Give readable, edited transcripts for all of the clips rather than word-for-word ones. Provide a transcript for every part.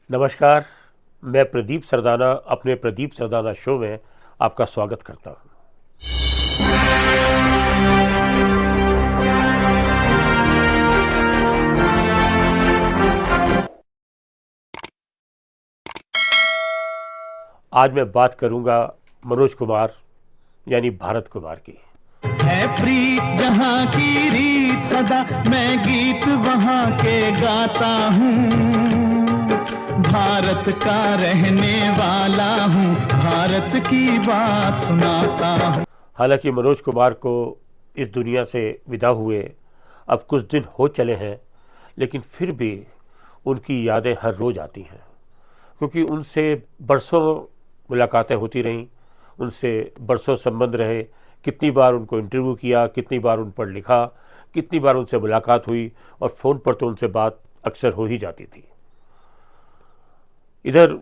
नमस्कार। मैं प्रदीप सरदाना अपने प्रदीप सरदाना शो में आपका स्वागत करता हूँ। आज मैं बात करूंगा मनोज कुमार यानी भारत कुमार की। है प्रीत जहाँ की रीत सदा, मैं गीत वहाँ के गाता हूँ। भारत का रहने वाला हूँ, भारत की बात सुनाता हूँ। हालांकि मनोज कुमार को इस दुनिया से विदा हुए अब कुछ दिन हो चले हैं, लेकिन फिर भी उनकी यादें हर रोज़ आती हैं, क्योंकि उनसे बरसों मुलाकातें होती रहीं, उनसे बरसों संबंध रहे। कितनी बार उनको इंटरव्यू किया, कितनी बार उन पर लिखा, कितनी बार उनसे मुलाकात हुई, और फ़ोन पर तो उनसे बात अक्सर हो ही जाती थी। इधर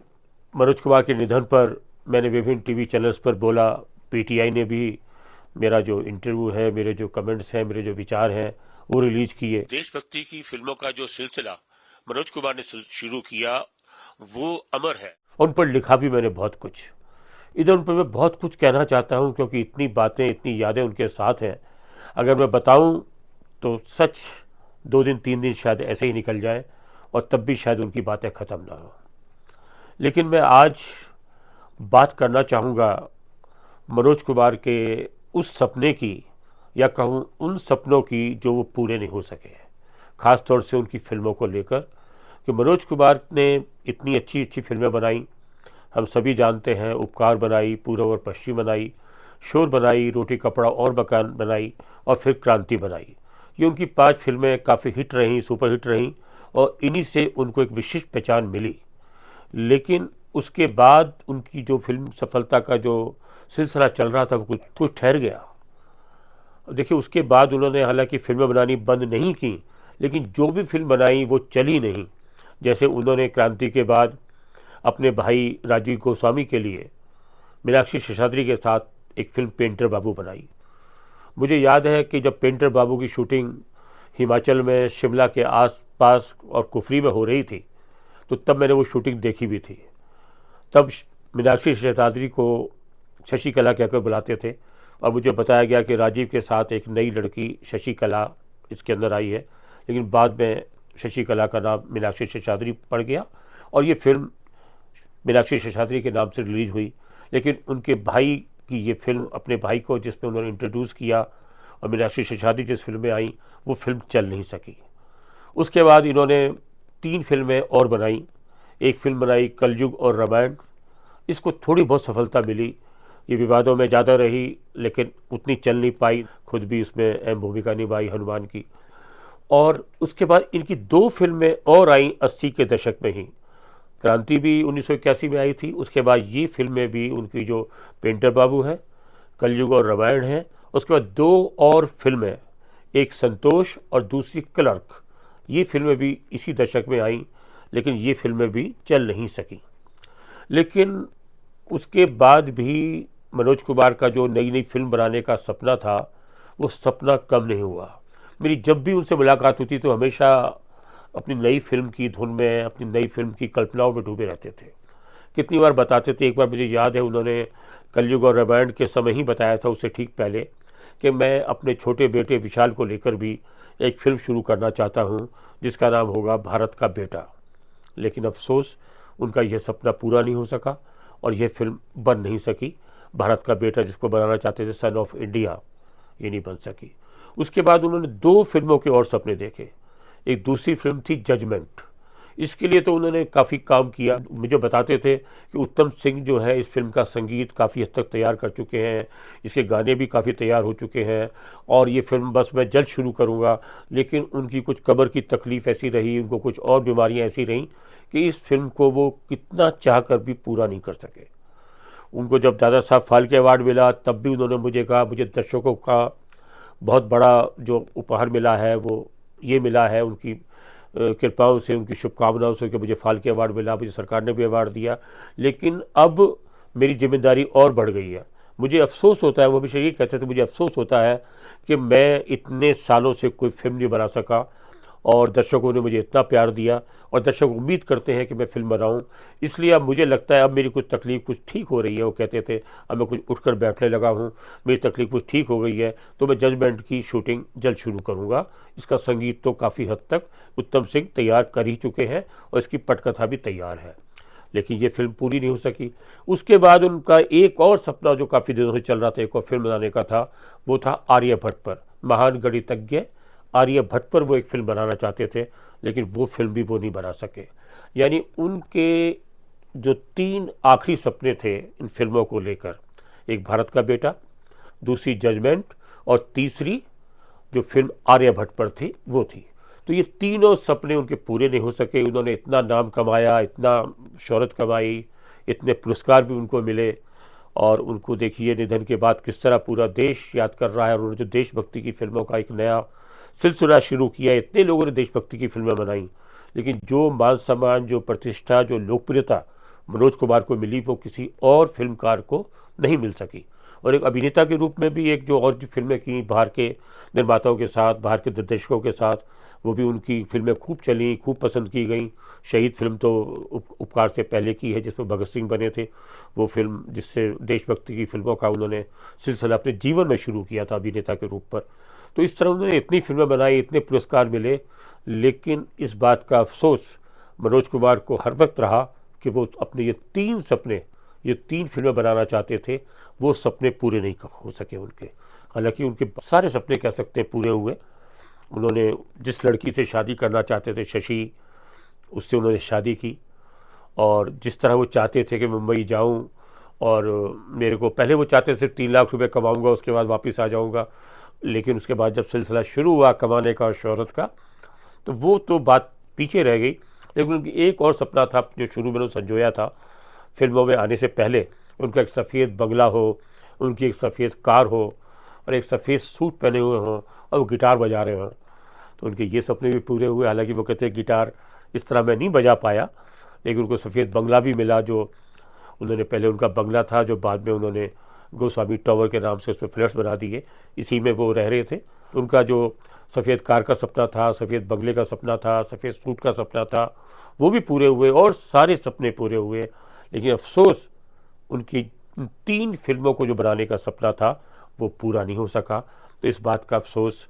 मनोज कुमार के निधन पर मैंने विभिन्न टीवी चैनल्स पर बोला, पीटीआई ने भी मेरा जो इंटरव्यू है, मेरे जो कमेंट्स हैं, मेरे जो विचार हैं, वो रिलीज किए। देशभक्ति की फिल्मों का जो सिलसिला मनोज कुमार ने शुरू किया वो अमर है। उन पर लिखा भी मैंने बहुत कुछ। इधर उन पर मैं बहुत कुछ कहना चाहता हूँ, क्योंकि इतनी बातें, इतनी यादें उनके साथ हैं। अगर मैं बताऊँ तो सच 2 दिन 3 दिन शायद ऐसे ही निकल जाए, और तब भी शायद उनकी बातें ख़त्म ना हो। लेकिन मैं आज बात करना चाहूँगा मनोज कुमार के उस सपने की, या कहूँ उन सपनों की जो वो पूरे नहीं हो सके, ख़ास तौर से उनकी फ़िल्मों को लेकर। कि मनोज कुमार ने इतनी अच्छी अच्छी फिल्में बनाई, हम सभी जानते हैं। उपकार बनाई, पूर्व और पश्चिम बनाई, शोर बनाई, रोटी कपड़ा और मकान बनाई, और फिर क्रांति बनाई। ये उनकी 5 फिल्में काफ़ी हिट रहीं, सुपर हिट रहीं, और इन्हीं से उनको एक विशिष्ट पहचान मिली। लेकिन उसके बाद उनकी जो फिल्म सफलता का जो सिलसिला चल रहा था वो कुछ ठहर गया। देखिए, उसके बाद उन्होंने हालांकि फिल्में बनानी बंद नहीं की, लेकिन जो भी फिल्म बनाई वो चली नहीं। जैसे उन्होंने क्रांति के बाद अपने भाई राजीव गोस्वामी के लिए मीनाक्षी शेषाद्री के साथ एक फिल्म पेंटर बाबू बनाई। मुझे याद है कि जब पेंटर बाबू की शूटिंग हिमाचल में शिमला के आसपास और कुफरी में हो रही थी, तो तब मैंने वो शूटिंग देखी भी थी। तब मीनाक्षी शेषाद्री को शशिकला कहकर बुलाते थे, और मुझे बताया गया कि राजीव के साथ एक नई लड़की शशिकला इसके अंदर आई है। लेकिन बाद में शशिकला का नाम मीनाक्षी शेषाद्री पड़ गया, और ये फिल्म मीनाक्षी शेषाद्री के नाम से रिलीज हुई। लेकिन उनके भाई की ये फिल्म, अपने भाई को जिसमें उन्होंने इंट्रोड्यूस किया, और मीनाक्षी शेषाद्री जिस फिल्म में आई, वो फिल्म चल नहीं सकी। उसके बाद इन्होंने 3 फिल्में और बनाई। एक फिल्म बनाई कलयुग और रामायण, इसको थोड़ी बहुत सफलता मिली, ये विवादों में ज़्यादा रही, लेकिन उतनी चल नहीं पाई। खुद भी उसमें अहम भूमिका निभाई हनुमान की। और उसके बाद इनकी 2 फिल्में और आई 80 के दशक में ही। क्रांति भी 1981 में आई थी। उसके बाद ये फिल्में भी उनकी, जो पेंटर बाबू है, कलयुग और रामायण है। उसके बाद 2 और फिल्में, एक संतोष और दूसरी क्लर्क, ये फिल्में भी इसी दशक में आई, लेकिन ये फिल्में भी चल नहीं सकी। लेकिन उसके बाद भी मनोज कुमार का जो नई नई फिल्म बनाने का सपना था, वो सपना कम नहीं हुआ। मेरी जब भी उनसे मुलाकात होती तो हमेशा अपनी नई फिल्म की धुन में, अपनी नई फिल्म की कल्पनाओं में डूबे रहते थे। कितनी बार बताते थे, एक बार मुझे याद है उन्होंने कलयुग और रामायण के समय ही बताया था, उससे ठीक पहले, कि मैं अपने छोटे बेटे विशाल को लेकर भी एक फिल्म शुरू करना चाहता हूँ जिसका नाम होगा भारत का बेटा। लेकिन अफसोस उनका यह सपना पूरा नहीं हो सका, और यह फिल्म बन नहीं सकी। भारत का बेटा जिसको बनाना चाहते थे, सन ऑफ इंडिया, ये नहीं बन सकी। उसके बाद उन्होंने 2 फिल्मों के और सपने देखे। एक दूसरी फिल्म थी जजमेंट। इसके लिए तो उन्होंने काफ़ी काम किया। मुझे बताते थे कि उत्तम सिंह जो है इस फिल्म का संगीत काफ़ी हद तक तैयार कर चुके हैं, इसके गाने भी काफ़ी तैयार हो चुके हैं, और ये फिल्म बस मैं जल्द शुरू करूँगा। लेकिन उनकी कुछ कमर की तकलीफ़ ऐसी रही, उनको कुछ और बीमारियाँ ऐसी रहीं कि इस फिल्म को वो कितना चाह कर भी पूरा नहीं कर सके। उनको जब दादा साहब फाल्के अवार्ड मिला, तब भी उन्होंने मुझे कहा, मुझे दर्शकों का बहुत बड़ा जो उपहार मिला है वो ये मिला है, उनकी कृपाओं से, उनकी शुभकामनाओं से, कि मुझे फाल्के अवार्ड मिला, मुझे सरकार ने भी अवार्ड दिया। लेकिन अब मेरी जिम्मेदारी और बढ़ गई है। मुझे अफसोस होता है, वो हमेशा ये कहते थे, मुझे अफसोस होता है कि मैं इतने सालों से कोई फिल्म नहीं बना सका, और दर्शकों ने मुझे इतना प्यार दिया और दर्शक उम्मीद करते हैं कि मैं फिल्म बनाऊं। इसलिए अब मुझे लगता है अब मेरी कुछ तकलीफ़ कुछ ठीक हो रही है। वो कहते थे अब मैं कुछ उठकर बैठने लगा हूं, मेरी तकलीफ़ कुछ ठीक हो गई है, तो मैं जजमेंट की शूटिंग जल्द शुरू करूंगा। इसका संगीत तो काफ़ी हद तक उत्तम सिंह तैयार कर ही चुके हैं और इसकी पटकथा भी तैयार है, लेकिन ये फिल्म पूरी नहीं हो सकी। उसके बाद उनका एक और सपना जो काफ़ी दिनों से चल रहा था, एक और फिल्म बनाने का था, वो था आर्यभट्ट पर, महान गणितज्ञ आर्यभट्ट पर वो एक फिल्म बनाना चाहते थे, लेकिन वो फिल्म भी वो नहीं बना सके। यानी उनके जो 3 आखिरी सपने थे इन फिल्मों को लेकर, एक भारत का बेटा, दूसरी जजमेंट और तीसरी जो फिल्म आर्यभट्ट पर थी वो थी, तो ये तीनों सपने उनके पूरे नहीं हो सके। उन्होंने इतना नाम कमाया, इतना शोहरत कमाई, इतने पुरस्कार भी उनको मिले और उनको देखिए निधन के बाद किस तरह पूरा देश याद कर रहा है। और उन्होंने जो देशभक्ति की फिल्मों का एक नया सिलसिला शुरू किया, इतने लोगों ने देशभक्ति की फिल्में बनाई, लेकिन जो मान सम्मान, जो प्रतिष्ठा, जो लोकप्रियता मनोज कुमार को मिली वो किसी और फिल्मकार को नहीं मिल सकी। और एक अभिनेता के रूप में भी एक जो और जो फिल्में की बाहर के निर्माताओं के साथ, बाहर के निर्देशकों के साथ, वो भी उनकी फिल्में खूब चली, खूब पसंद की गई। शहीद फिल्म तो उपकार से पहले की है जिसमें भगत सिंह बने थे, वो फिल्म जिससे देशभक्ति की फिल्मों का उन्होंने सिलसिला अपने जीवन में शुरू किया था अभिनेता के रूप पर। तो इस तरह उन्होंने इतनी फिल्में बनाई, इतने पुरस्कार मिले, लेकिन इस बात का अफसोस मनोज कुमार को हर वक्त रहा कि वो अपने ये 3 सपने, ये 3 फिल्में बनाना चाहते थे, वो सपने पूरे नहीं हो सके उनके। हालांकि उनके सारे सपने कह सकते हैं पूरे हुए। उन्होंने जिस लड़की से शादी करना चाहते थे, शशि, उससे उन्होंने शादी की और जिस तरह वो चाहते थे कि मुंबई जाऊं और मेरे को पहले वो चाहते थे 3 लाख रुपए कमाऊंगा, उसके बाद वापस आ जाऊंगा, लेकिन उसके बाद जब सिलसिला शुरू हुआ कमाने का और शोहरत का, तो वो तो बात पीछे रह गई। लेकिन उनकी एक और सपना था जो शुरू में उन्होंने संजोया था फिल्मों में आने से पहले, उनका एक सफ़ेद बंगला हो, उनकी एक सफ़ेद कार हो और एक सफ़ेद सूट पहने हुए हों और वो गिटार बजा रहे हों। तो उनके ये सपने भी पूरे हुए। हालांकि वो कहते हैं गिटार इस तरह मैं नहीं बजा पाया, लेकिन उनको सफ़ेद बंगला भी मिला, जो उन्होंने पहले उनका बंगला था जो बाद में उन्होंने गोस्वामी टावर के नाम से उसमें फ्लैट्स बना दिए, इसी में वो रह रहे थे। उनका जो सफ़ेद कार का सपना था, सफ़ेद बंगले का सपना था, सफ़ेद सूट का सपना था, वो भी पूरे हुए और सारे सपने पूरे हुए। लेकिन अफसोस उनकी 3 फिल्मों को जो बनाने का सपना था वो पूरा नहीं हो सका। तो इस बात का अफसोस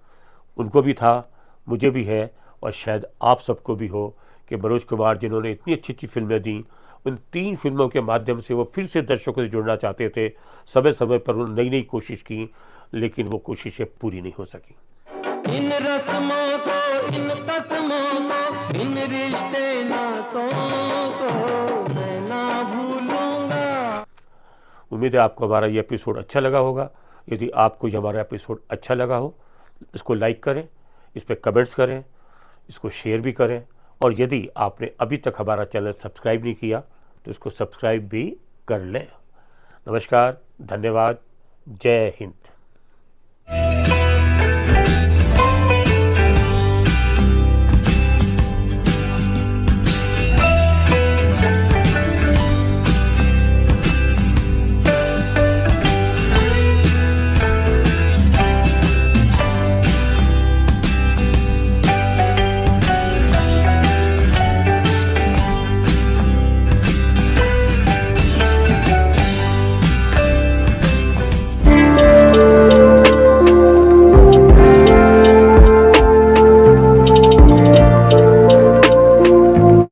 उनको भी था, मुझे भी है और शायद आप सबको भी हो कि मनोज कुमार जिन्होंने इतनी अच्छी अच्छी फिल्में दी, उन 3 फिल्मों के माध्यम से वो फिर से दर्शकों से जुड़ना चाहते थे। समय समय पर उन्होंने नई नई कोशिश की, लेकिन वो कोशिशें पूरी नहीं हो सकी। इन रस्मों को, इन कसमों को, इन रिश्ते नातों को मैं ना भूलूंगा। उम्मीद है आपको हमारा ये एपिसोड अच्छा लगा होगा। यदि आपको ये हमारा एपिसोड अच्छा लगा हो, इसको लाइक करें, इस पर कमेंट्स करें, इसको शेयर भी करें और यदि आपने अभी तक हमारा चैनल सब्सक्राइब नहीं किया तो इसको सब्सक्राइब भी कर लें। नमस्कार, धन्यवाद, जय हिंद।